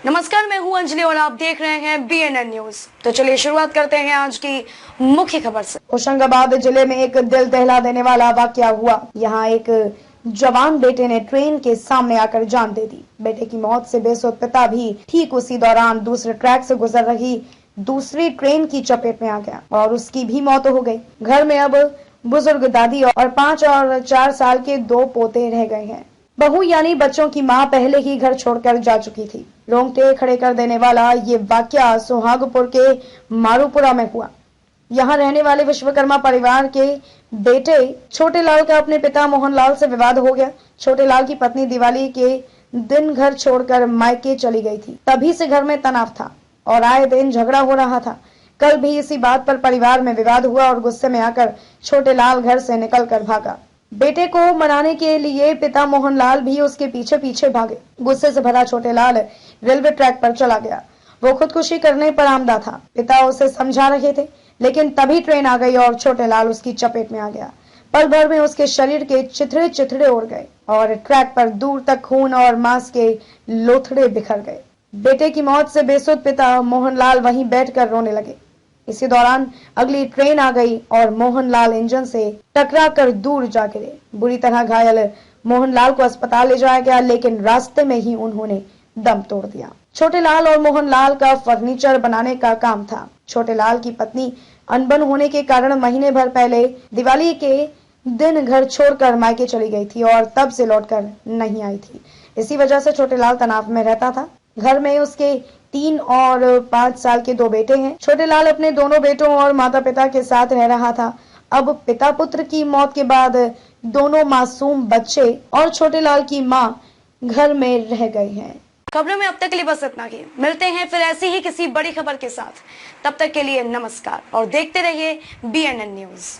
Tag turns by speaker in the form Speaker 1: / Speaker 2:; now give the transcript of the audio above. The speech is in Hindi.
Speaker 1: नमस्कार, मैं हूं अंजलि और आप देख रहे हैं BNN न्यूज। तो चलिए शुरुआत करते हैं आज की मुख्य खबर से।
Speaker 2: होशंगाबाद जिले में एक दिल दहला देने वाला वाकया हुआ। यहाँ एक जवान बेटे ने ट्रेन के सामने आकर जान दे दी। बेटे की मौत से बेसुध पिता भी ठीक उसी दौरान दूसरे ट्रैक से गुजर रही दूसरी ट्रेन की चपेट में आ गया और उसकी भी मौत हो गई। घर में अब बुजुर्ग दादी और 5 और 4 साल के 2 पोते रह गए हैं। बहू यानी बच्चों की मां पहले ही घर छोड़कर जा चुकी थी। रोंगटे खड़े कर देने वाला ये वाकया सुहागपुर के मारूपुरा में हुआ। यहाँ रहने वाले विश्वकर्मा परिवार के बेटे छोटे लाल का अपने पिता मोहनलाल से विवाद हो गया। छोटे लाल की पत्नी दिवाली के दिन घर छोड़कर मायके चली गई थी। तभी से घर में तनाव था और आए दिन झगड़ा हो रहा था। कल भी इसी बात पर परिवार में विवाद हुआ और गुस्से में आकर छोटे लाल घर से निकल कर भागा। बेटे को मनाने के लिए पिता मोहनलाल भी उसके पीछे पीछे भागे। गुस्से से भरा छोटे लाल रेलवे ट्रैक पर चला गया। वो खुदकुशी करने पर आमदा था। पिता उसे समझा रहे थे, लेकिन तभी ट्रेन आ गई और छोटे लाल उसकी चपेट में आ गया। पल भर में उसके शरीर के चिथड़े चिथड़े उड़ गए और ट्रैक पर दूर तक खून और मांस के लोथड़े बिखर गए। बेटे की मौत से बेसुध पिता मोहनलाल वहीं बैठकर रोने लगे। इसी दौरान अगली ट्रेन आ गई और मोहनलाल इंजन से टकराकर दूर जा गिरे। बुरी तरह घायल मोहनलाल को अस्पताल ले जाया गया, लेकिन रास्ते में ही उन्होंने दम तोड़ दिया। छोटे लाल और मोहनलाल का फर्नीचर बनाने का काम था। छोटे लाल की पत्नी अनबन होने के कारण महीने भर पहले दिवाली के दिन घर छोड़कर मायके चली गई थी और तब से लौटकर नहीं आई थी। इसी वजह से छोटे लाल तनाव में रहता था। घर में उसके 3 और 5 साल के 2 बेटे हैं। छोटे लाल अपने दोनों बेटों और माता पिता के साथ रह रहा था। अब पिता पुत्र की मौत के बाद दोनों मासूम बच्चे और छोटे लाल की मां घर में रह गए हैं।
Speaker 1: खबरों में अब तक के लिए बस इतना ही। मिलते हैं फिर ऐसी ही किसी बड़ी खबर के साथ। तब तक के लिए नमस्कार और देखते रहिए BNN न्यूज।